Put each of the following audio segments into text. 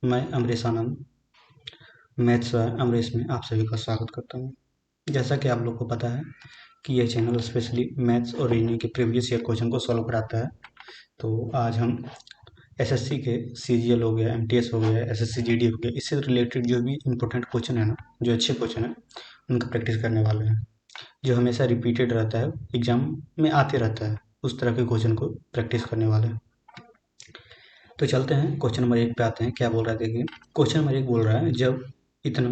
मैं अमरीश आनंद maths by Amrish में आप सभी का स्वागत करता हूँ। जैसा कि आप लोग को पता है कि यह चैनल स्पेशली मैथ्स और रीजनिंग के प्रीवियस ईयर क्वेश्चन को सॉल्व कराता है। तो आज हम एसएससी के सीजीएल हो गया, एमटीएस हो गया, एसएससी जीडी हो गया, इससे रिलेटेड जो भी इंपॉर्टेंट क्वेश्चन है ना, जो अच्छे क्वेश्चन है उनका प्रैक्टिस करने वाले हैं। जो हमेशा रिपीटेड रहता है, एग्जाम में आते रहता है, उस तरह के क्वेश्चन को प्रैक्टिस करने वाले हैं। तो चलते हैं क्वेश्चन नंबर 1 पे आते हैं। क्या बोल रहा है देखिए, क्वेश्चन नंबर 1 बोल रहा है जब इतना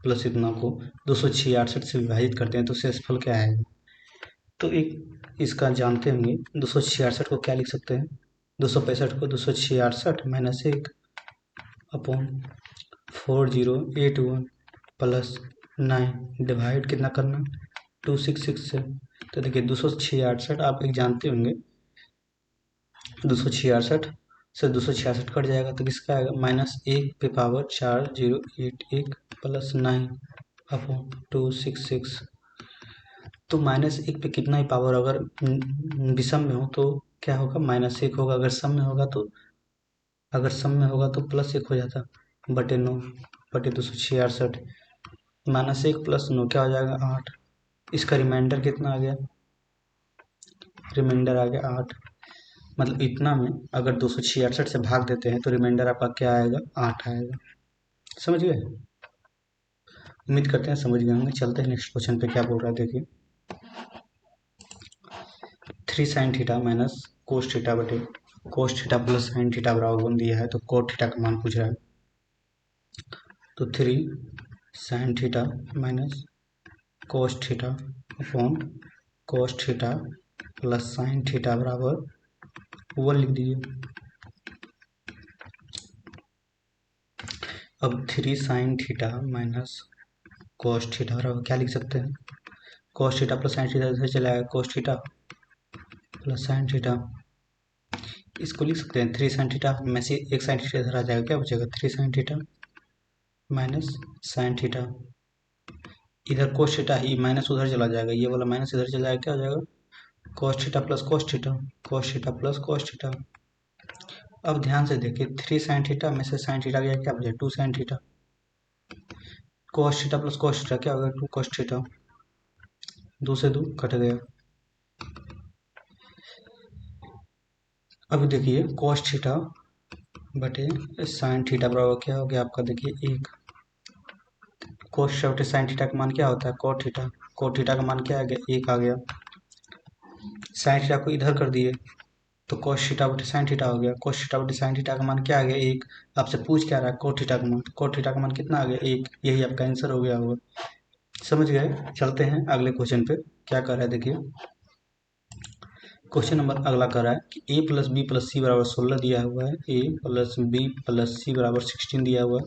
प्लस इतना को 266 से विभाजित करते हैं तो शेषफल क्या आएगा। तो एक इसका जानते होंगे, 266 को क्या लिख सकते हैं, 265 को 266 माइनस 1 अपॉन 4081 प्लस 9 डिवाइड कितना करना 266 से। तो देखिए 266 आप एक जानते होंगे, 266 से 266 कट जाएगा तो किसका आएगा, -1 पे पावर 4081 प्लस 9 अपॉन 266। तो -1 पे कितना ही पावर अगर विषम में हो तो क्या होगा, -1 होगा। अगर सम में होगा तो +1 हो जाता, बटे 9 बटे 266। -1 प्लस 9 क्या हो जाएगा, 8। इसका रिमाइंडर कितना आ गया, रिमाइंडर आ गया 8। मतलब इतना में अगर 266 से भाग देते हैं तो रिमाइंडर आपका क्या आएगा, 8 आएगा। समझ गए, उम्मीद करते हैं समझ गए होंगे। चलते हैं नेक्स्ट क्वेश्चन पे। क्या बोल रहा है देखिए, 3 sin theta minus cos theta बटे cos theta plus sine theta बराबर 1 दिया है, तो कोट थीटा का मान पूछ रहा है। तो 3 sin theta minus cos theta upon कोस थीटा प्लस साइन थीटा बराबर 1 लिख दीजिए। अब 3 sin theta minus cos theta बराबर क्या लिख सकते हैं, कोस थीटा प्लस साइन थीटा इधर चला आएगा, कोस थीटा प्लस साइन थीटा, इसको लिख सकते हैं 3 sin थीटा में से एक साइन थीटा इधर आ जाएगा, क्या बचेगा 3 sin theta minus sine theta. इधर कोस थीटा ही माइनस उधर चला जाएगा, ये वाला माइनस इधर चला जाएगा, क्या हो जाएगा कोस थीटा प्लस कोस थीटा, कोस थीटा प्लस कोस थीटा। अब ध्यान से देखिए 3 sin थीटा में से साइन थीटा गया, क्या बचा 2 sin थीटा, कोस थीटा प्लस कोस थीटा क्या होगा 2 कोस थीटा, 2 से 2 कट गया। अभी देखिए कोस थीटा बटे साइन थीटा बराबर क्या हो गया आपका, देखिए 1। कोस थीटा बटे साइन थीटा का मान क्या होता है, कोट थीटा, कोट थीटा का मान क्या आ गया 1 आ गया। साइन थीटा को इधर कर दिए तो कोस थीटा बटे साइन थीटा हो गया, कोस थीटा बटे साइन थीटा का मान क्या आ गया 1। आपसे पूछ क्या रहा है, कोट थीटा का मान, कोट थीटा का मान कितना आ गया 1, यही आपका आंसर हो गया होगा। समझ गए। चलते हैं अगले क्वेश्चन पे। क्या कर रहा है देखिए, क्वेश्चन नंबर अगला कर रहा है कि a plus B plus C बराबर 16 दिया हुआ है, a plus B plus C बराबर 16 दिया हुआ है,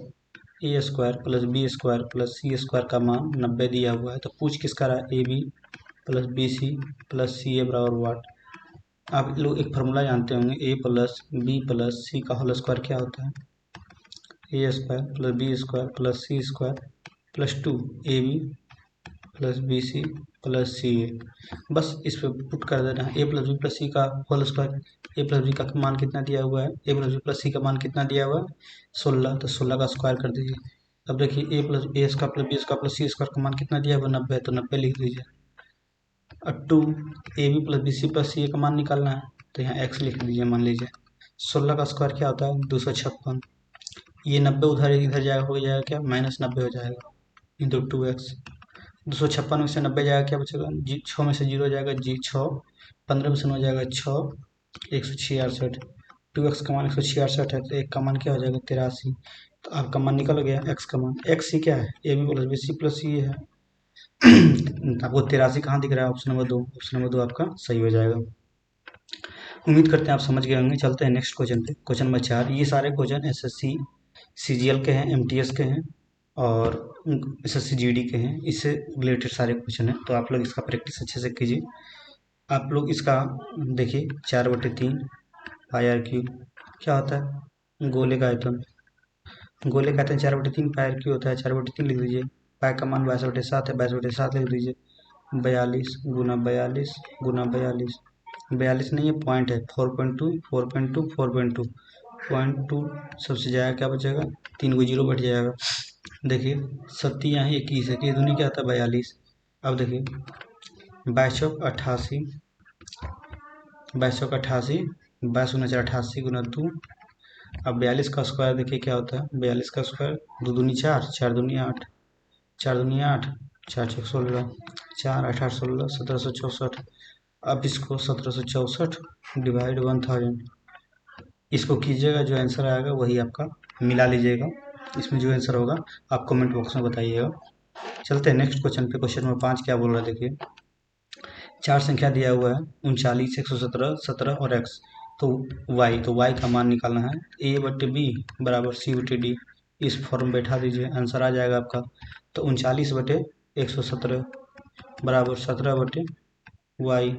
A square plus B square plus C square का मान 90 दिया हुआ है। तो पूछ किसका रहा है, A B plus B C plus C A बराबर वाट। आप लोग एक फार्मूला जानते होंगे, A plus B plus C का होल स्क्वायर क्या होता है, A square plus B square plus C square plus 2 A B plus B C plus C A. बस इस पर पुट कर देना है, A plus B plus C का whole square, A plus B का मान कितना दिया हुआ है, A plus B plus C का मान कितना दिया हुआ है 16, तो 16 का स्क्वायर कर दीजिए। अब देखिए A plus A square plus B square plus C square का मान कितना दिया हुआ 90, तो 90 लिख दीजिए। और 2 A B plus B C plus C A का मान निकालना है, तो यहाँ एक्स लिख दीजिए। मान लीजिए 16 का स्क्वायर क्या होता है 256, ये 90 उधर इधर जाएगा, हो जाएगा क्या -90 हो जाएगा इंटू 2x। 256 में से 90 जाएगा, क्या बचेगा जी, 6 में से 0 जाएगा जी 6, 15 में से 9 जाएगा 6, 166। 2x का मान 166 है, तो एक का मान क्या हो जाएगा 83। तो आपका मान निकल गया x का मान, x ही क्या है A B plus B C plus c है। आपको 83 कहाँ दिख रहा है, ऑप्शन नंबर 2, ऑप्शन नंबर 2 आपका सही हो जाएगा। उम्मीद करते हैं आप समझ गए होंगे। चलते हैं नेक्स्ट क्वेश्चन पे। क्वेश्चन नंबर 4, ये सारे क्वेश्चन एसएससी सीजीएल के हैं, एमटीएस के हैं और एसएससी जीडी के हैं, इससे रिलेटेड सारे क्वेश्चन हैं। तो आप लोग इसका प्रैक्टिस अच्छे से कीजिए। आप लोग इसका देखिए 4/3 पाई आर क्यूब क्या होता है, गोले का आयतन, गोले का आयतन 4/3 पाई आर क्यूब होता है, 4/3 लिख दीजिए। पाई का मान 22/7 है, 22/7 लिख दीजिए। 42 गुना 42 गुना 42, 42 नहीं है पॉइंट है, 4.2 4.2 4.2 0.2 सबसे जाएगा, क्या बचेगा 3 को 0 बैठ जाएगा। देखिए 7 यहाँ 21 है, कि दूनी क्या आता है 42। अब देखिए 2288, 2288, 22×4 88 गुना 2। अब 42 का स्क्वायर देखिए क्या होता है, 42 का स्क्वायर 2 दूनी 4, 4 दूनी 8, 4 दूनी 8, 4 छः 16, 4 8 8 16, 1764। अब इसको 1764 डिवाइड 1000, इसको कीजिएगा, जो आंसर आएगा वही आपका मिला लीजिएगा। इसमें जो आंसर होगा आप कमेंट बॉक्स में बताइएगा। चलते हैं नेक्स्ट क्वेश्चन पे। क्वेश्चन नंबर 5 क्या बोल रहा है देखिए, 4 संख्या दिया हुआ है 39, 117, 17 और x। तो y का मान निकालना है। a/b बराबर c/d, इस फॉर्म बैठा दीजिए, आंसर आ जाएगा आपका। तो 39/117 बराबर 17/y।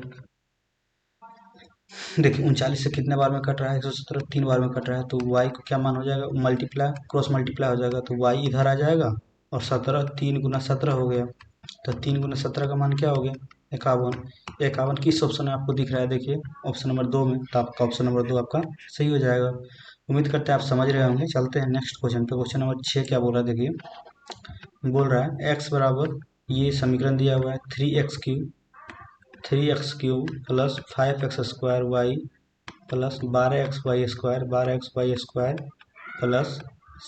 देखिए 39 से कितने बार में कट रहा है, 117 3 बार में कट रहा है, तो y को क्या मान हो जाएगा, मल्टीप्लाई क्रॉस मल्टीप्लाई हो जाएगा, तो y इधर आ जाएगा और 17 3 गुना 17 हो गया। तो 3 गुना 17 का मान क्या हो गया 51। 51 किस ऑप्शन में आपको दिख रहा है, देखिए ऑप्शन नंबर 2 में, तो आपका ऑप्शन नंबर 2 आपका सही हो जाएगा। उम्मीद करते हैं आप समझ रहे होंगे। चलते हैं नेक्स्ट क्वेश्चन पे। क्वेश्चन नंबर 6 क्या बोल रहा है देखिए, बोल रहा है x बराबर, ये समीकरण दिया हुआ है 3x³ plus 5x² y plus 12xy² plus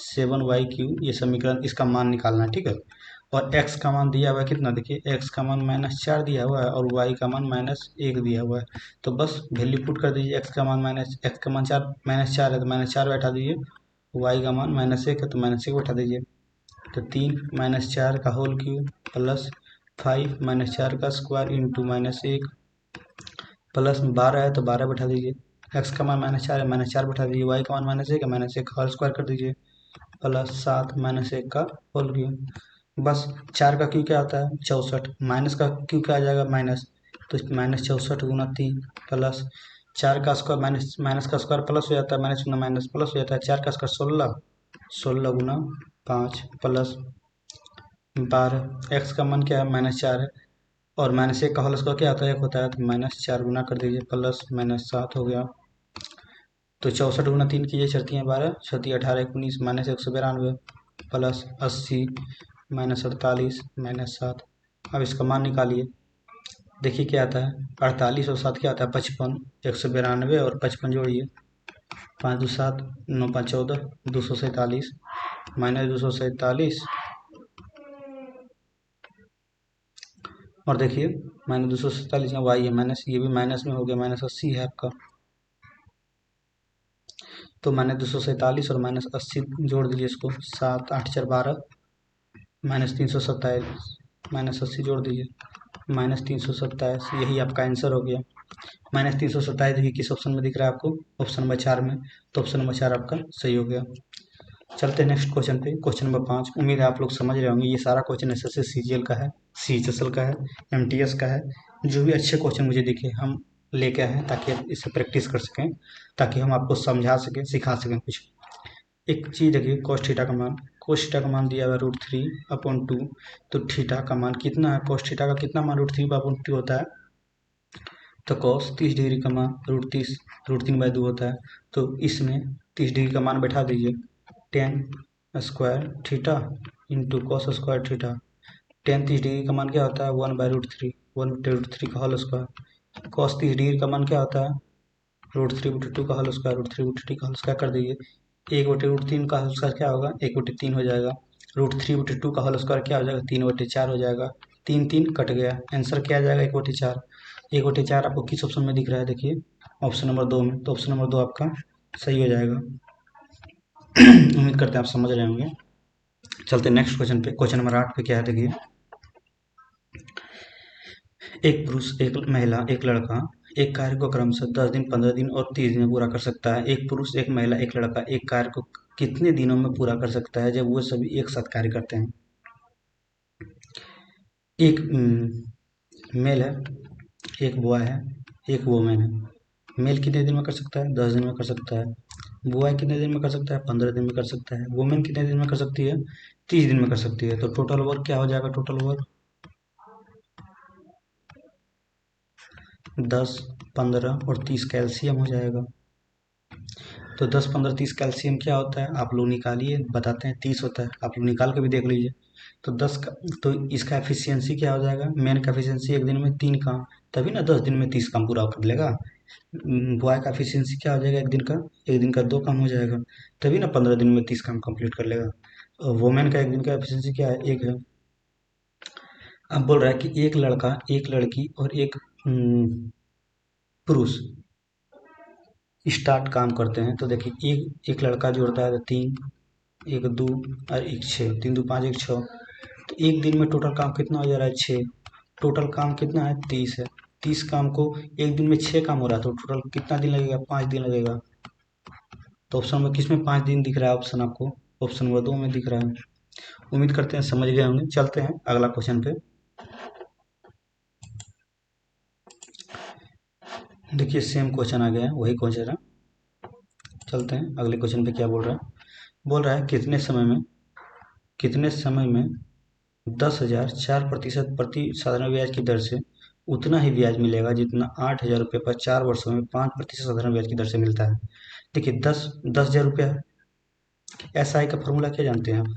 7y³ ये समीकरण, इसका मान निकालना है, ठीक है। और x का मान दिया हुआ है कितना, देखिए x का मान -4 दिया हुआ है और y का मान -1 दिया हुआ है। तो बस वैल्यू पुट कर दीजिए, x का मान -4 है तो -4 बैठा दीजिए, y का मान -1 है तो -1 बैठा दीजिए। तो 3 -4 का होल क्यूब प्लस 5 -4 का स्क्वायर इंटू -1 प्लस 12 है तो 12 बैठा दीजिए। x का मान -4 है, -4 बैठा दीजिए, y का मान -1 है, -1 का होल स्क्वायर कर दीजिए प्लस 7 -1 का होल क्यूब। बस 4 का क्यू क्या होता है 64, माइनस का क्यू क्या आ जाएगा माइनस, तो -64 गुना 3 प्लस 4 का स्क्वायर माइनस का स्क्वायर प्लस हो जाता है, माइनस गुना माइनस प्लस हो जाता है, 4 का स्क्वायर 16, 16 गुना 5 प्लस 12। x का मान क्या है -4 है और -1 का होल स्क्वायर क्या होता है 1 होता है, तो -4 गुना कर दीजिए प्लस -7 हो गया। तो 64 गुना 3 कीजिए, 4 12, 6 18 19 -192 प्लस 80 -48 -7। अब इसका मान निकालिए, देखिए क्या आता है 48 और 7 क्या आता है 55, 192 और 55 जोड़िए, 5 2 7 9 5 14, 247 -247 और देखिए -247 का वाई है माइनस, ये भी माइनस में हो गया, -80 है आपका। तो -247 और -80 जोड़ दीजिए इसको, 7 8 4 12 -327 -80 जोड़ दीजिए -327, यही आपका आंसर हो गया। -327 देखिए किस ऑप्शन में दिख रहा है आपको, ऑप्शन नंबर 4 में, तो ऑप्शन नंबर 4 आपका सही हो गया। चलते हैं नेक्स्ट क्वेश्चन पे। क्वेश्चन नंबर 5, उम्मीद है आप लोग समझ रहे होंगे। ये सारा क्वेश्चन एसएससी सीजीएल का है, सीएचएसएल का है, एमटीएस का है। जो भी अच्छे क्वेश्चन मुझे दिखे हम लेके आए हैं ताकि आप इससे प्रैक्टिस कर सकें, ताकि हम आपको समझा सकें सिखा सकें कुछ। एक चीज़ देखिए cos थीटा का मान, cos थीटा का मान दिया हुआ √3/2, तो थीटा का मान कितना है, cos थीटा का कितना मान √3/2 होता है, तो cos 30 डिग्री का मान √30 √3/2 होता है। तो इसमें 30 डिग्री का मान बैठा दीजिए, tan² theta into cos square theta. tan 30 degree का मान क्या होता है 1/√3, 1/√3 का होल स्क्वायर। cos 30 डिग्री का मान क्या होता है √3/2 का होल स्क्वायर, √3/3 का होल स्क्वायर कर दीजिए। 1/√3 का होल स्क्वायर क्या होगा 1/3 हो जाएगा, √3/2 का होल स्क्वायर क्या हो जाएगा 3/4 हो जाएगा, 3 3 कट गया, आंसर क्या आ जाएगा 1/4। 1/4 आपको किस ऑप्शन में दिख रहा है, देखिए ऑप्शन नंबर 2 में, तो ऑप्शन नंबर 2 आपका सही हो जाएगा। उम्मीद करते हैं आप समझ रहे होंगे। चलते नेक्स्ट क्वेश्चन पे। क्वेश्चन नंबर 8 पे क्या है देखिए, एक पुरुष, एक महिला, एक लड़का एक कार्य को क्रमशः 10 दिन, 15 दिन और 30 दिन में पूरा कर सकता है। एक पुरुष, एक महिला, एक लड़का एक कार्य को कितने दिनों में पूरा कर सकता है जब वो सभी एक साथ कार्य करते हैं। एक मेल है, एक बॉय है, एक वोमेन है। मेल कितने दिन में कर सकता है 10 दिन में कर सकता है। बॉय कितने दिन में कर सकता है 15 दिन में कर सकता है। वोमेन कितने दिन में कर सकती है 30 दिन में कर सकती है। तो टोटल वर्क क्या हो जाएगा, टोटल वर्क 10 15 और 30 कैल्शियम हो जाएगा। तो 10 15 30 कैल्शियम क्या होता है आप लोग निकालिए, बताते हैं 30 होता है, आप लोग निकाल के भी देख लीजिए। तो 10 का, तो इसका एफिशिएंसी क्या हो जाएगा, मेन का एफिशिएंसी एक दिन में 3 काम, तभी ना 10 दिन में 30 काम पूरा कर लेगा। बॉय का एफिशिएंसी क्या हो जाएगा, एक दिन का 2 काम हो जाएगा, तभी ना 15 दिन में 30 काम कंप्लीट कर लेगा। और वुमेन का एक दिन का एफिशिएंसी क्या है, 1 है। अब बोल रहा है कि एक लड़का, एक लड़की और एक पुरुष स्टार्ट काम करते हैं। तो देखिए एक एक लड़का जोड़ता है तो 3, 1 2 और 1 6, 3 2 5 1 6। तो एक दिन में टोटल काम कितना हो जा रहा है, 6। टोटल काम कितना है, 30 है। 30 काम को एक दिन में 6 काम हो रहा है, तो टोटल कितना दिन लगेगा, 5 दिन लगेगा। तो ऑप्शन में किस में 5 दिन दिख रहा है, ऑप्शन आपको ऑप्शन नंबर 2 में दिख रहा है। उम्मीद करते हैं समझ गए होंगे। चलते हैं अगला क्वेश्चन पे। देखिए सेम क्वेश्चन आ गया है, वही क्वेश्चन है। चलते हैं अगले क्वेश्चन पे, क्या बोल रहा है। बोल रहा है कितने समय में 10,000 4% प्रति साधारण ब्याज की दर से उतना ही ब्याज मिलेगा जितना 8,000 रुपये पर 4 वर्षों में 5% साधारण ब्याज की दर से मिलता है। देखिए 10,000 रुपया, एस आई का फॉर्मूला क्या जानते हैं आप,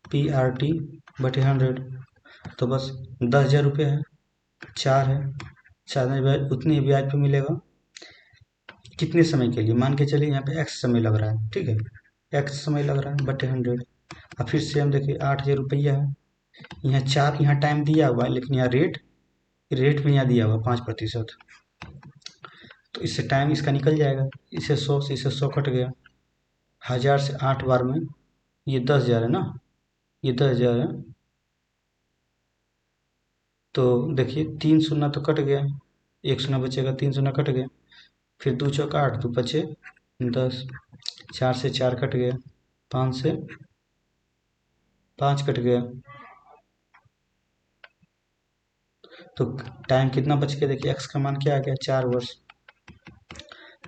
PRT/100। तो बस 10,000 रुपये है, 4 है, साधारण ब्याज उतनी ही ब्याज पे मिलेगा। कितने समय के लिए, मान के चलिए यहाँ पे एक्स समय लग रहा है, ठीक है, एक्स समय लग रहा है बटे 100। अब फिर से हम देखिए 8,000 रुपया है, यहाँ 4, यहाँ टाइम दिया हुआ है, लेकिन यहाँ रेट में यहाँ दिया हुआ 5%। तो इससे टाइम इसका निकल जाएगा, इसे 100 से इसे 100 कट गया। 1000 से 8 बार में ये 10,000 है ना, ये 10,000 है। तो देखिए 3 शून्य तो कट गया, 1 शून्य बचेगा, 3 शून्य कट गया। फिर 2 चौका 8, 2 बचे 10, 4 से 4 कट गया, 5 से 5 कट गया। तो टाइम कितना बच गया, देखिए एक्स का मान क्या आ गया, 4 वर्ष।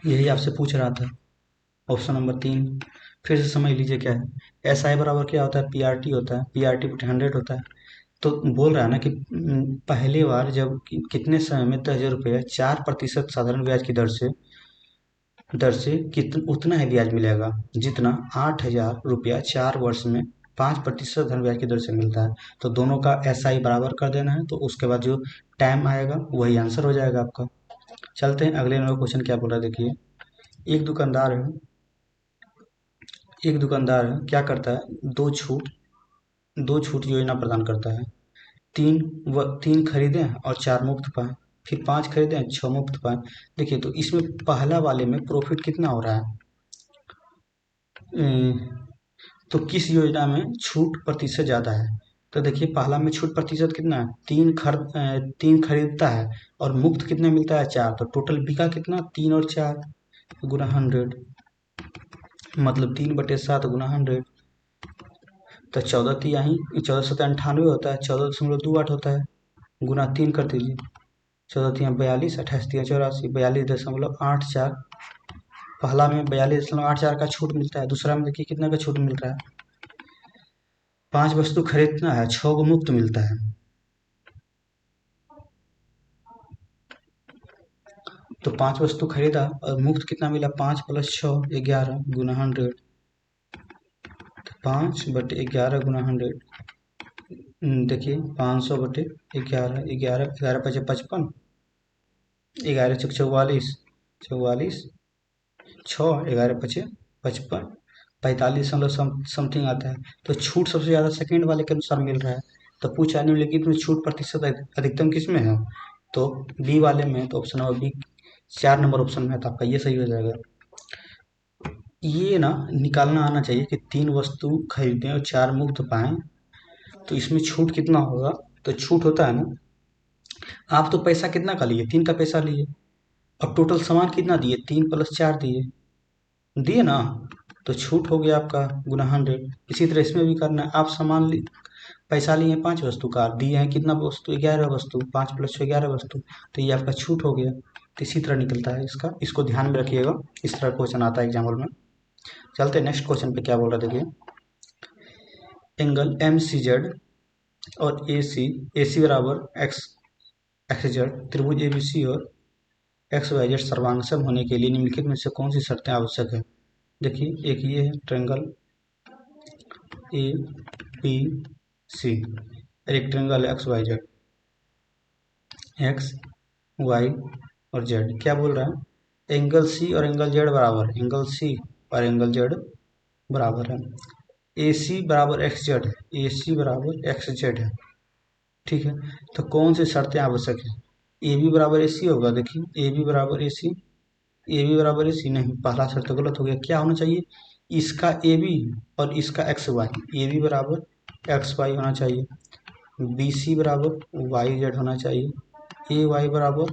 यही आपसे पूछ रहा था, ऑप्शन नंबर 3। फिर से समझ लीजिए क्या है, एस आई बराबर क्या होता है, PRT होता है, PRT/100 होता है। तो बोल रहा है ना कि पहली बार जब कितने समय में 10,000 रुपये 4% साधारण ब्याज की दर से उतना ही ब्याज मिलेगा जितना 8,000 रुपया 4 वर्ष में 5% धन ब्याज की दर से मिलता है। तो दोनों का एस आई बराबर कर देना है, तो उसके बाद जो टाइम आएगा वही आंसर हो जाएगा आपका। चलते हैं अगले नंबर क्वेश्चन, क्या बोल रहा है देखिए। एक दुकानदार है क्या करता है, दो छूट योजना प्रदान करता है। 3 खरीदें और 4 मुफ्त पाएं, फिर 5 खरीदें 6 मुफ्त पाएं। देखिए तो इसमें पहला वाले में प्रॉफिट कितना हो रहा है, तो किस योजना में छूट प्रतिशत ज़्यादा है। तो देखिए पहला में छूट प्रतिशत कितना है, 3 खरीदता है और मुफ्त कितना मिलता है, 4। तो टोटल बिका कितना, 3 और 4 गुना 100, मतलब 3/7 गुना 100। तो 14 होता है, 14.28 होता है, गुना 3 कर दीजिए। 14×3 = 42, 28×3 = 84, 42.84। पहला में 42.84 का छूट मिलता है, दूसरा में देखिए कितना का छूट मिल रहा है, 5 वस्तु खरीदना है, 6 को मुफ्त मिलता है। तो 5 वस्तु खरीदा और मुफ्त कितना मिला, 5 + 6 11 गुना 100। 5/11 गुना 100, देखिए 500/11, 11 5 55, 11 चौक 44, 44 6, 11 5 55, 45 समथिंग आता है। तो छूट सबसे ज़्यादा सेकंड वाले के अनुसार मिल रहा है। तो पूछा निम्नलिखित में छूट प्रतिशत अधिकतम किस में है, तो बी वाले में। तो option number B 4 number option में है, तो आपका ये सही हो जाएगा। ये ना निकालना आना चाहिए कि 3 वस्तु खरीदें और 4 मुफ्त पाएं, तो इसमें छूट कितना होगा। तो छूट होता है ना, आप तो पैसा कितना का लिए, 3 का पैसा लिए, अब टोटल सामान कितना दिए, 3 + 4 दिए ना, तो छूट हो गया आपका गुना 100। इसी तरह इसमें भी करना है, आप पैसा लिए 5 वस्तु का, दिए हैं कितना वस्तु, 11 वस्तु, 5 + 6 11 वस्तु, तो ये आपका छूट हो गया। तो इसी तरह निकलता है इसका, इसको ध्यान में रखिएगा, इस तरह क्वेश्चन आता है एग्जाम्पल में। चलते हैं नेक्स्ट क्वेश्चन पे, क्या बोल रहा है देखिए। एंगल MCZ और AC बराबर XZ त्रिभुज ABC और XYZ सर्वांगसम होने के लिए निम्नलिखित में से कौन सी शर्तें आवश्यक है। देखिए एक ये है triangle A B C, rectangle X Y Z, X Y और जेड। क्या बोल रहा है, एंगल सी और एंगल जेड बराबर, एंगल सी और एंगल जेड बराबर है। ए सी बराबर एक्स जेड, ए सी बराबर एक्स जेड है, ठीक है। तो कौन सी शर्तें आवश्यक है, ए बी बराबर ए सी होगा, देखिए ए बी बराबर ए सी, ए बी बराबर ए सी नहीं, पहला शर्त तो गलत हो गया। क्या होना चाहिए, इसका ए बी और इसका एक्स वाई, ए बी बराबर एक्स वाई होना चाहिए, बी सी बराबर वाई जेड होना चाहिए, ए वाई बराबर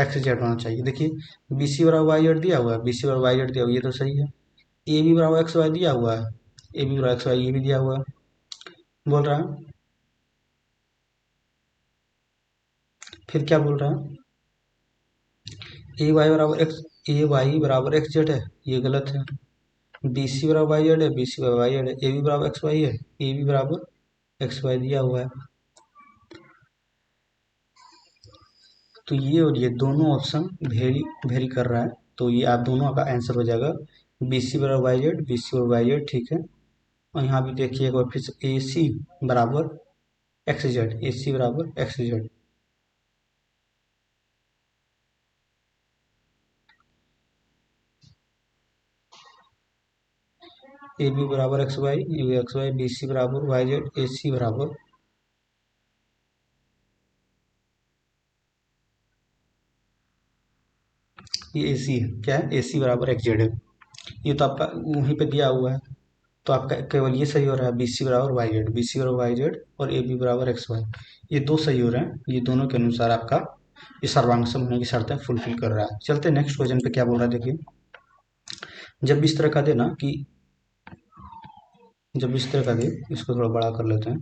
एक्स जेड होना चाहिए। देखिए बी सी बराबर वाई जेड दिया हुआ है, बी सी बराबर वाई जेड दिया हुआ है, ये तो सही है। ए बी बराबर एक्स वाई दिया हुआ है, ए बी बराबर एक्स वाई ये भी दिया हुआ है। बोल रहा है फिर क्या बोल रहा है, ए वाई बराबर एक्स, ए वाई बराबर एक्स जेड है, ये गलत है। बी सी बराबर वाई जेड है, बी सी बराबर वाई जेड है, ए बी बराबर एक्स वाई है, ए बी बराबर एक्स वाई दिया हुआ है। तो ये और ये दोनों ऑप्शन वेरी वेरी कर रहा है, तो ये आप दोनों का आंसर हो जाएगा बी सी बराबर वाई जेड, बी सी बराबर वाई जेड, ठीक है। और यहाँ भी देखिए एक बार फिर से ए सी बराबर एक्स जेड, ए सी बराबर एक्स जेड। ए बी बराबर X Y, A B X Y, B C बराबर वाई जेड, ए सी बराबर ये ए सी है, क्या है, ए सी बराबर एक्स जेड है। ये तो आपका वहीं पे दिया हुआ है, तो आपका केवल ये सही हो रहा है, बी सी बराबर वाई जेड, बी सी बराबर वाई जेड और ए बी बराबर एक्स वाई, ये दो सही हो रहे हैं। ये दोनों के अनुसार आपका ये सर्वांग होने की शर्तें फुलफिल कर रहा है। चलते हैं नेक्स्ट क्वेश्चन पे क्या बोल रहा है, देखिए जब इस तरह का दे ना कि, जब इस तरह का दे, इसको थोड़ा बड़ा कर लेते हैं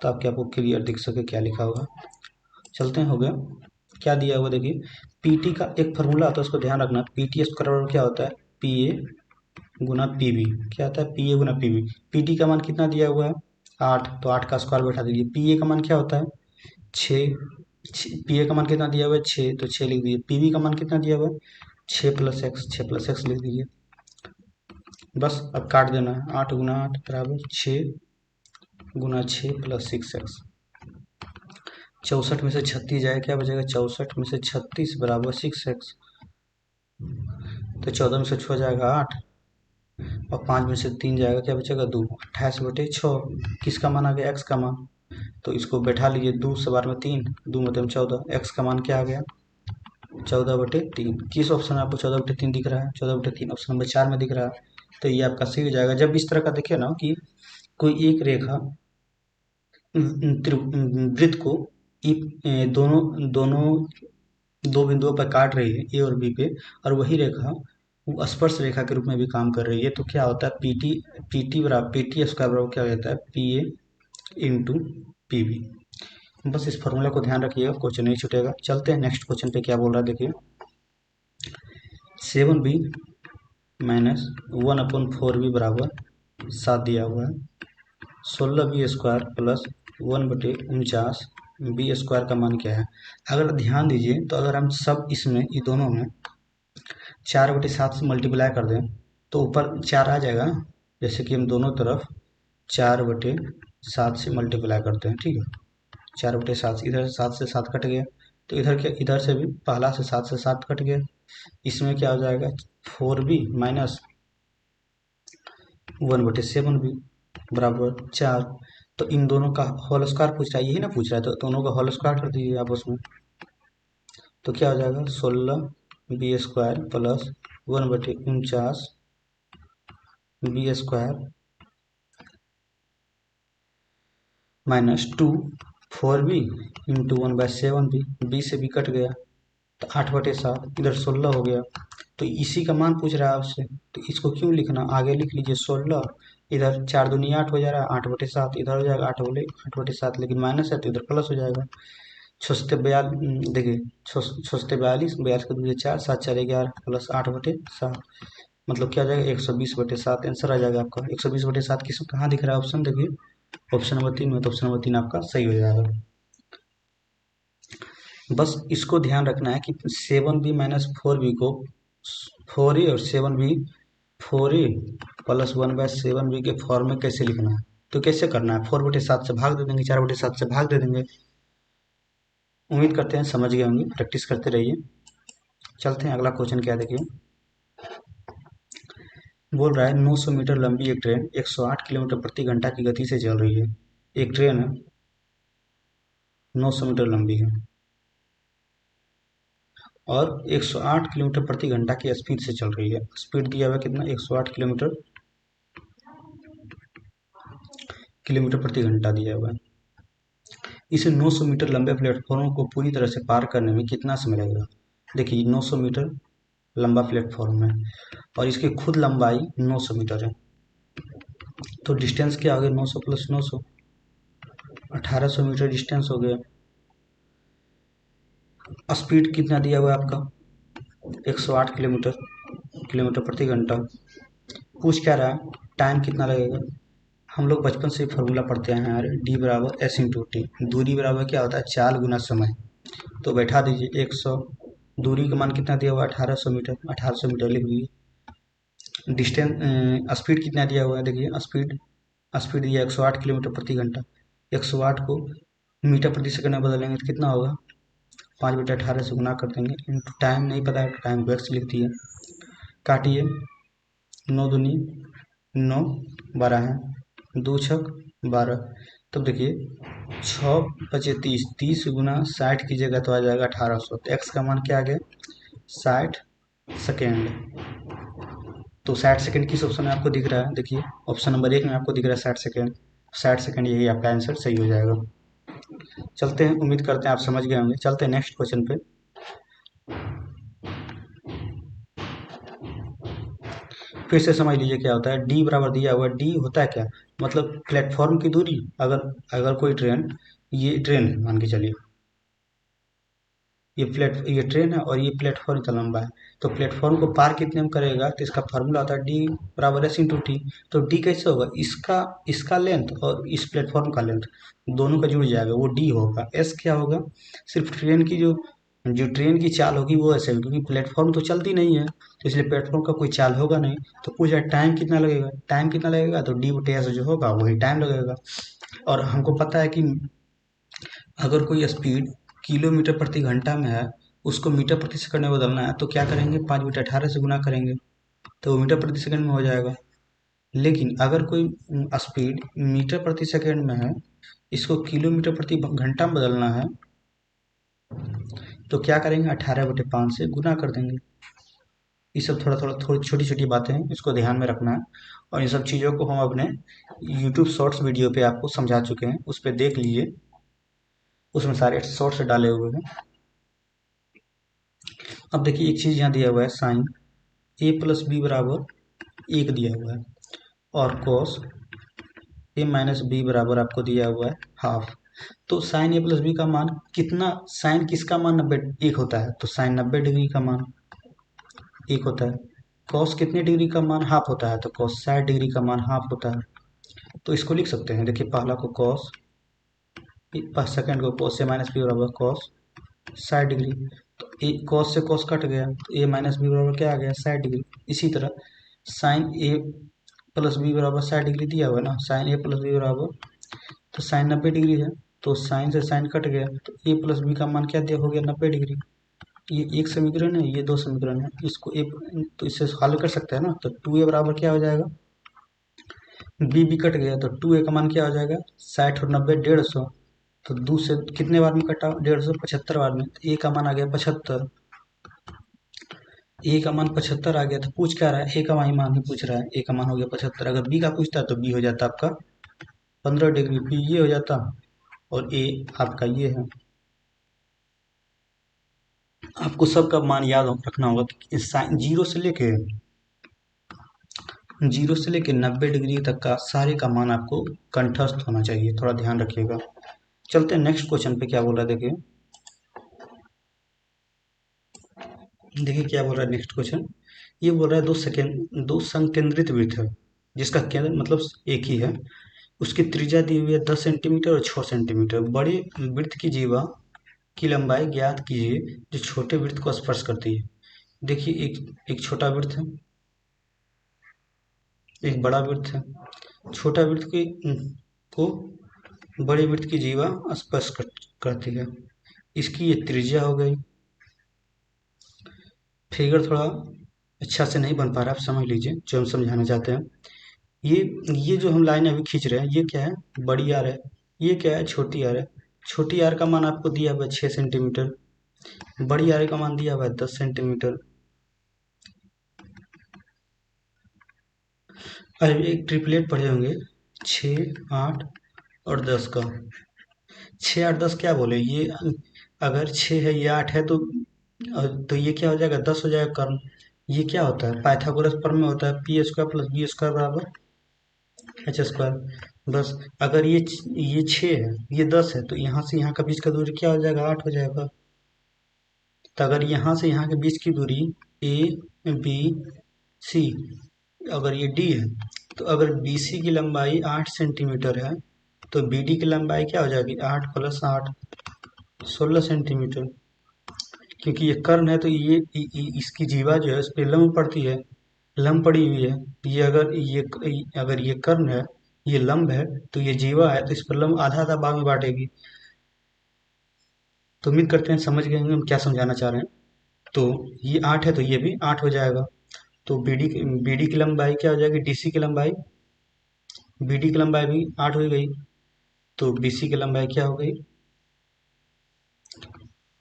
ताकि आपको क्लियर दिख सके क्या लिखा हुआ। चलते हैं, हो गया। क्या दिया हुआ देखिए, पीटी का एक फार्मूला होता है, उसको ध्यान रखना, पीटी स्क्वायर बराबर क्या होता है, पी ए गुना पी बी। क्या आता है, पी ए गुना पी बी। पी टी का मान कितना दिया हुआ है, 8, तो 8 का स्क्वायर बैठा दीजिए। पी ए का मान क्या होता है, 6, पी ए का मान कितना दिया हुआ है 6, तो 6 लिख दीजिए। पी बी का मान कितना दिया हुआ है 6 प्लस एक्स, 6 प्लस एक्स लिख दीजिए। बस अब काट देना है, 8 गुना 8 बराबर 6 गुना 6 प्लस 6x। 64 में से 36 जाए क्या बचेगा, 64 में से 36 बराबर 6x। तो 14 में से 6 जाएगा 8 और 5 में से 3 जाएगा क्या बचेगा 2, 28/6। किसका मान आ गया, x का मान। तो इसको बैठा लीजिए, 2 से बार में 3, 2 मतलब 14, x का मान क्या आ गया 14/3। किस ऑप्शन में आपको 14/3 दिख रहा है, 14/3 ऑप्शन नंबर 4 में दिख रहा है। तो ये आपका सही हो जाएगा। जब इस तरह का देखिए ना कि कोई एक रेखा वृत्त को दोनों दोनों दो बिंदुओं पर काट रही है, ए और बी पे, और वही रेखा वो स्पर्श रेखा के रूप में भी काम कर रही है, तो क्या होता है, पीटी बराबर पीटी स्क्वायर बराबर क्या होता है, P A into P B. बस इस फॉर्मूला को ध्यान रखिएगा, क्वेश्चन नहीं छूटेगा। चलते हैं नेक्स्ट क्वेश्चन पे क्या बोल रहा है, देखिए 7b माइनस 1/4b बराबर 7 दिया हुआ है। 16b square plus 1/49 B square का मान क्या है। अगर ध्यान दीजिए तो अगर हम सब इसमें ये दोनों में 4/7 से मल्टीप्लाई कर दें तो ऊपर 4 आ जाएगा, जैसे कि हम दोनों तरफ 4/7 से मल्टीप्लाई करते हैं, ठीक है। 4/7, इधर से 7 से 7 कट गया, तो इधर से भी पहला से 7 से 7 कट गया। इसमें क्या हो जाएगा 4b माइनस 1/7b बराबर 4। तो इन दोनों का होल स्क्वायर पूछ रहा है, यही ना पूछ रहा है, तो दोनों का होल स्क्वायर कर दीजिए आप उसमें। तो क्या हो जाएगा 16b square plus 1/49 B square minus 2 4b into 1/7b, B से बी कट गया तो 8/7, इधर 16 हो गया। तो इसी का मान पूछ रहा है आपसे, तो इसको क्यों लिखना, आगे लिख लीजिए 16, इधर 4 दूनी 8 हो जा रहा है, 8/7 इधर हो जाएगा 8/7, लेकिन माइनस है तो इधर प्लस हो जाएगा। 6 देखिए 6 42, 42 के दूसरे 4, 7 4 11 प्लस 8/7, मतलब क्या हो जाएगा 120/7 आंसर आ जाएगा आपका। 120/7 किस कहाँ दिख रहा है ऑप्शन, देखिए ऑप्शन नंबर 3 में, तो ऑप्शन नंबर 3 आपका सही हो जाएगा। बस इसको ध्यान रखना है कि 7b माइनस 4b को 4a और 7b, 4a प्लस 1/7b के फॉर्म में कैसे लिखना है, तो कैसे करना है, 4/7 से भाग दे देंगे, 4/7 से भाग दे देंगे। उम्मीद करते हैं समझ गए होंगे, प्रैक्टिस करते रहिए। चलते हैं अगला क्वेश्चन क्या है, देखिए बोल रहा है 900 मीटर लंबी एक ट्रेन 108 किलोमीटर प्रति घंटा की गति से चल रही है। एक ट्रेन है 900 मीटर लंबी है और 108 किलोमीटर प्रति घंटा की स्पीड से चल रही है। स्पीड दिया हुआ है कितना, 108 किलोमीटर प्रति घंटा दिया हुआ है। इसे 900 मीटर लंबे प्लेटफॉर्म को पूरी तरह से पार करने में कितना समय लगेगा। देखिए 900 मीटर लंबा प्लेटफॉर्म है और इसकी खुद लंबाई 900 मीटर है, तो डिस्टेंस क्या हो गया, 900 प्लस 900, 1800 मीटर डिस्टेंस हो गया। स्पीड कितना दिया हुआ है आपका, 108 किलोमीटर प्रति घंटा। पूछ क्या रहा है, टाइम कितना लगेगा। हम लोग बचपन से फॉर्मूला पढ़ते हैं यार, डी बराबर एस इंटू टी। दूरी बराबर क्या होता है, चाल गुना समय। तो बैठा दीजिए 100, दूरी का मान कितना दिया हुआ है, 1800 मीटर, 1800 मीटर लिख लीजिए। डिस्टेंस स्पीड कितना दिया हुआ है, देखिए स्पीड स्पीड दिया 108 किलोमीटर प्रति घंटा। 108 को मीटर प्रति सेकंड में बदलेंगे तो कितना होगा, 5/18 से गुना कर देंगे, इंटू टाइम नहीं पता है तो टाइम को एक्स लिख दिए। काटिए, 9 दूनी 9, 12 है, 2 छक 12। तब देखिए 6 × 5 = 30, 30 गुना 60 की जगह तो आ जाएगा 1800, तो एक्स का मान क्या आ गया, 60 सेकेंड। तो 60 सेकेंड किस ऑप्शन में आपको दिख रहा है, देखिए ऑप्शन नंबर 1 में आपको दिख रहा है 60 सेकेंड। 60 सेकेंड यही आपका आंसर सही हो जाएगा। चलते हैं, उम्मीद करते हैं आप समझ गए होंगे। चलते हैं नेक्स्ट क्वेश्चन पे। फिर से समझ लीजिए क्या होता है, डी बराबर दिया हुआ है, डी होता है क्या, मतलब प्लेटफॉर्म की दूरी। अगर अगर कोई ट्रेन, ये ट्रेन है मान के चलिए, ये ट्रेन है और ये प्लेटफॉर्म इतना लंबा है, तो प्लेटफॉर्म को पार कितने में करेगा, तो इसका फार्मूला होता है डी बराबर एस इंटू टी। तो डी कैसे होगा, इसका इसका लेंथ और इस प्लेटफॉर्म का लेंथ दोनों का जुड़ जाएगा, वो डी होगा। एस क्या होगा, सिर्फ ट्रेन की जो ट्रेन की चाल होगी वो ऐसे होगी, क्योंकि प्लेटफॉर्म तो चलती नहीं है, तो इसलिए प्लेटफॉर्म का कोई चाल होगा नहीं। तो पूछा टाइम कितना लगेगा, टाइम कितना लगेगा, तो डी/एस जो होगा वही टाइम लगेगा। और हमको पता है कि अगर कोई स्पीड किलोमीटर प्रति घंटा में है, उसको मीटर प्रति सेकंड में बदलना है, तो क्या करेंगे, 5/18 से गुना करेंगे, तो वो मीटर प्रति सेकंड में हो जाएगा। लेकिन अगर कोई स्पीड मीटर प्रति सेकंड में है, इसको किलोमीटर प्रति घंटा में बदलना है, तो क्या करेंगे, 18/5 से गुना कर देंगे। ये सब थोड़ी छोटी छोटी बातें हैं, इसको ध्यान में रखना है। और इन सब चीज़ों को हम अपने यूट्यूब शॉर्ट्स वीडियो पे आपको समझा चुके हैं, उस पर देख लीजिए, उसमें सारे शॉर्ट्स डाले हुए हैं। अब देखिए एक चीज़ यहाँ दिया हुआ है, साइन ए प्लस बी बराबर 1 दिया हुआ है और कॉस ए माइनस बी बराबर आपको दिया हुआ है हाफ। तो साइन ए प्लस बी का मान कितना, साइन किसका मान 90 1 होता है, तो साइन 90 डिग्री का मान 1 होता है। कॉस कितने डिग्री का मान हाफ होता है, तो कॉस 60 डिग्री का मान हाफ होता है। तो इसको लिख सकते हैं, देखिए पहला को कॉस, सेकंड को कॉस ए माइनस बी बराबर कॉस 60 डिग्री। तो ए कॉस से कॉस कट गया, तो ए माइनस बी बराबर क्या आ गया, 60 डिग्री। इसी तरह साइन ए प्लस बी बराबर 60 डिग्री दिया हुआ है ना, साइन ए प्लस बी बराबर, तो साइन 90 डिग्री है, तो साइन से साइन कट गया, तो ए प्लस बी का मान क्या दिया हो गया, 90 डिग्री। ये एक समीकरण है, ये 2 समीकरण है, इसको ए, तो इससे हल कर सकते हैं ना, तो 2a बराबर क्या हो जाएगा, बी कट गया, तो 2a का मान क्या हो जाएगा, 60 और 90 150। तो 2 से कितने बार में कटा, 150, 75 बार में, तो ए का मान आ गया 75। ए का मान 75 आ गया, तो पूछ क्या रहा है, ए का मान ही पूछ रहा है, ए का मान हो गया 75। अगर बी का पूछता तो बी हो जाता आपका 15 डिग्री, बी ये हो जाता और ए आपका ये है। आपको सबका मान याद रखना होगा कि साइन जीरो से लेके 90 डिग्री तक का सारे का मान आपको कंठस्थ होना चाहिए, थोड़ा ध्यान रखिएगा। चलते हैं नेक्स्ट क्वेश्चन पे, क्या बोल रहा है देखिए, देखिए क्या बोल रहा है नेक्स्ट क्वेश्चन। ये बोल रहा है दो संकेंद्रित वृत्त है, जिसका केंद्र मतलब एक ही है, उसकी त्रिज्या दी हुई है 10 सेंटीमीटर और 6 सेंटीमीटर। बड़े वृत्त की जीवा की लंबाई ज्ञात कीजिए जो छोटे वृत्त को स्पर्श करती है। देखिए एक छोटा वृत्त है, एक बड़ा वृत्त है। छोटा वृत्त की को बड़े वृत्त की जीवा स्पर्श करती है। इसकी ये त्रिज्या हो गई। फिगर थोड़ा अच्छा से नहीं बन पा रहा, आप समझ लीजिए जो हम समझाना चाहते हैं। ये जो हम लाइन अभी खींच रहे हैं, ये क्या है? बड़ी आर है। ये क्या है? छोटी आर है। छोटी आर का मान आपको दिया हुआ है 6 सेंटीमीटर, बड़ी आर का मान दिया हुआ है 10 सेंटीमीटर। अब एक ट्रिपलेट पढ़े होंगे 6, 8 और 10 का। 6, 8, 10 क्या बोले ये? अगर 6 है, ये 8 है, तो ये क्या हो जाएगा? 10 हो जाएगा कर्ण। ये क्या होता है? पाइथागोरस प्रमेय में होता है p² + b² बराबर h²। बस अगर ये 6 है, ये 10 है, तो यहाँ से यहाँ का बीच का दूरी क्या हो जाएगा? 8 हो जाएगा। तो अगर यहाँ से यहाँ के बीच की दूरी ABC, अगर ये D है, तो अगर BC की लंबाई 8 सेंटीमीटर है, तो BD की लंबाई क्या हो जाएगी? 8 + 8 16 सेंटीमीटर। क्योंकि ये कर्ण है, तो इसकी जीवा जो है उस पर लंब पड़ती है, लंब पड़ी हुई है। अगर ये कर्ण है, ये लंब है, तो ये जीवा है, तो इस पर लंब आधा आधा भाग में बांटेगी। तो उम्मीद करते हैं समझ गए होंगे हम क्या समझाना चाह रहे हैं। तो ये 8 है, तो ये भी 8 हो जाएगा। तो बीडी की लंबाई क्या हो जाएगी? डीसी की लंबाई, बीडी की लंबाई भी 8 हो गई। तो बीसी की लंबाई क्या हो गई?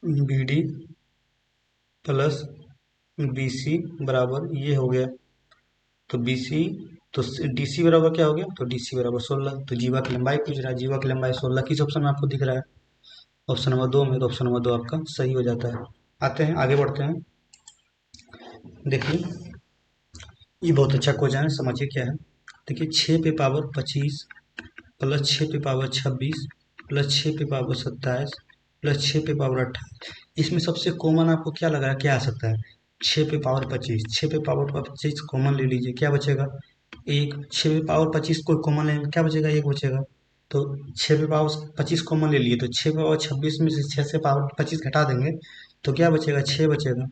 बीडी प्लस बीसी बराबर ये हो गया। तो बीसी, तो डीसी बराबर क्या हो गया? तो डीसी बराबर 16। तो जीवा की लंबाई पूछ रहा है, जीवा की लंबाई 16 किस ऑप्शन में आपको दिख रहा है? ऑप्शन नंबर 2 में। तो ऑप्शन नंबर 2 आपका सही हो जाता है। आते हैं आगे बढ़ते हैं। देखिए ये बहुत अच्छा क्वेश्चन है, समझिए क्या है। देखिए 6 पे पावर 25 प्लस 6 पे पावर 26 प्लस 6 पे पावर 27 प्लस 6 पे पावर 28। इसमें सबसे कॉमन आपको क्या लग रहा है, क्या आ सकता है? 6 पे पावर 25, 6 पे पावर 25 कॉमन ले लीजिए, क्या बचेगा? एक। 6 पे पावर 25 को कॉमन लेंगे, क्या बचेगा? एक बचेगा। तो 6 पे पावर 25 कॉमन ले लिए, तो 6 पे पावर 26 में से 6 से पावर 25 घटा देंगे, तो क्या बचेगा? 6 बचेगा।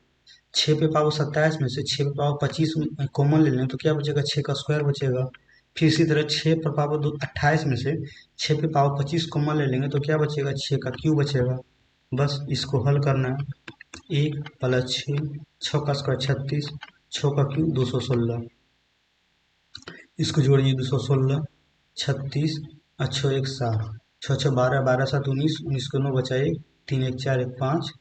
6 पे पावर 27 में से 6 पे पावर 25 कॉमन ले लें, तो क्या बचेगा? 6 का स्क्वायर बचेगा। फिर इसी तरह 6 पर पावर 28 में से 6 पे पावर 25 कॉमन ले लेंगे, तो क्या बचेगा? 6 का क्यूब बचेगा। बस इसको हल करना है। 1 + 6, 6 का स्क्वायर 36, 6 का क्यूब 216। इसको जोड़िए 216, 36, 6 1 7, 6 6 12, 12 7 19, 19 को 9 बचा 1, 3 1 4 1 5,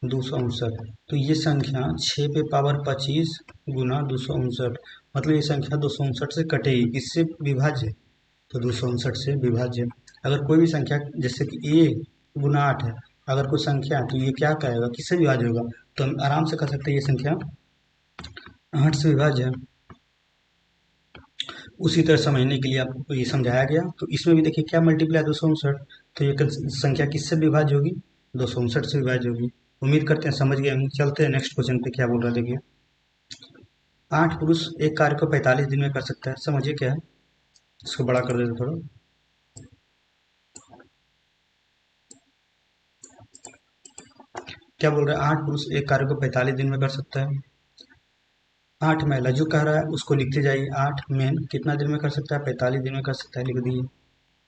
259। तो ये संख्या 6 पे पावर 25 गुना 259, मतलब ये संख्या 259 से कटेगी। किससे विभाज्य? तो 259 से विभाज्य। अगर कोई भी संख्या जैसे कि a गुना 8 है, अगर कोई संख्या है, तो ये क्या कहेगा? किससे विभाज्य होगा? तो हम आराम से कह सकते हैं ये संख्या 8 से विभाज्य है। उसी तरह समझने के लिए आपको ये समझाया गया। तो इसमें भी देखिए क्या मल्टीप्लाई 259, तो ये संख्या किससे विभाज्य होगी? 259 से विभाज्य होगी। उम्मीद करते हैं समझ गए हम। चलते हैं नेक्स्ट क्वेश्चन पे, क्या बोल रहा है देखिए। 8 पुरुष एक कार्य को 45 दिन में कर सकता है, समझिए क्या है। इसको बड़ा कर देते थोड़ा। क्या बोल रहा है? 8 पुरुष एक कार्य को 45 दिन में कर सकता है। 8 महिला जो कह रहा है उसको लिखते जाइए। 8 मैन कितना दिन में कर सकता है? 45 दिन में कर सकता है, लिख दिए।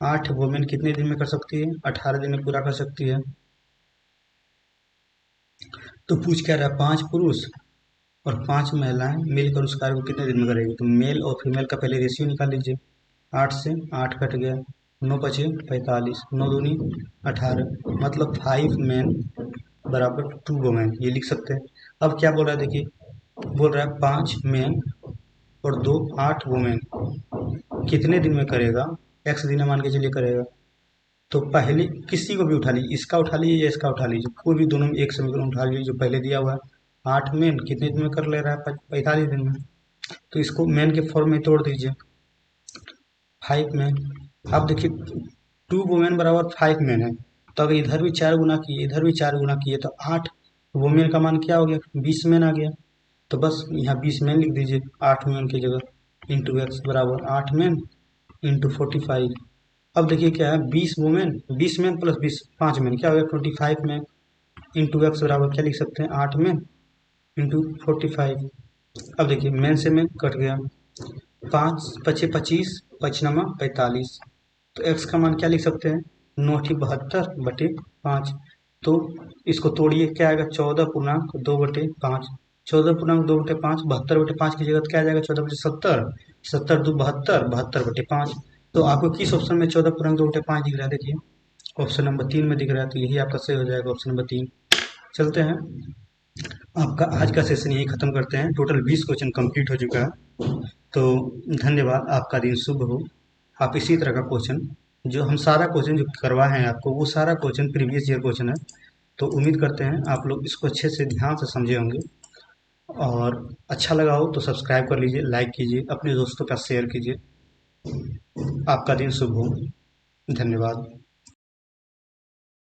8 वुमेन कितने दिन में कर सकती है? 18 दिन में पूरा कर सकती है। तो पूछ क्या रहा है? 5 पुरुष और 5 महिलाएं मिलकर उस कार्य को कितने दिन में करेगी? तो मेल और फीमेल का पहले रेशियो निकाल लीजिए। 8 से 8 कट गया, 9 बचे 45, 9 दूनी 18, मतलब 5 मैन बराबर 2 वुमेन, ये लिख सकते हैं। अब क्या बोल रहा है देखिए, बोल रहा है 5 मैन और 2 8 वुमेन कितने दिन में करेगा? एक्स दिन मान के चलिए करेगा। तो पहले किसी को भी उठा लीजिए, इसका उठा लीजिए या इसका उठा लीजिए, कोई भी दोनों में एक समीकरण उठा लीजिए जो पहले दिया हुआ है। 8 मैन कितने दिन में कर ले रहा है? 45 दिन में। तो इसको मैन के फॉर्म में तोड़ दीजिए। 5 मैन। अब देखिए 2 वुमेन बराबर 5 मैन है, तो अगर इधर भी 4 गुना किए, इधर भी 4 गुना किए, तो 8 वुमेन का मान क्या हो गया? 20 मैन आ गया। तो बस यहाँ 20 मैन लिख दीजिए 8 मैन की जगह। इंटू एक्स बराबर 8 मैन इंटू 45। अब देखिए क्या है, 20 वुमेन, 20 मैन +20 5 मैन क्या हो गया? 25 मैन इंटू एक्स बराबर क्या लिख सकते हैं? 8 मैन इंटू 45। अब देखिए मेन से में कट गया, 5 पचे 25, 5 × 45। तो x का मान क्या लिख सकते हैं, 9×72/5। तो इसको तोड़िए, क्या आएगा, 14×2/5। 14×2/5, 72/5 की जगह क्या आ जाएगा, 14×70, 70×2 72, 72/5। तो आपको किस ऑप्शन में 14×2/5 दिख रहा है, देखिए ऑप्शन नंबर 3 में दिख रहा है, तो यही आपका सही हो जाएगा, ऑप्शन नंबर 3। चलते हैं, आपका आज का सेशन यही खत्म करते हैं। टोटल 20 क्वेश्चन कंप्लीट हो चुका है। तो धन्यवाद, आपका दिन शुभ हो। आप इसी तरह का क्वेश्चन, जो हम सारा क्वेश्चन जो करवाए हैं आपको, वो सारा क्वेश्चन प्रीवियस ईयर क्वेश्चन है। तो उम्मीद करते हैं आप लोग इसको अच्छे से ध्यान से समझे होंगे, और अच्छा लगा हो तो सब्सक्राइब कर लीजिए, लाइक कीजिए, अपने दोस्तों का शेयर कीजिए। आपका दिन शुभ हो। धन्यवाद।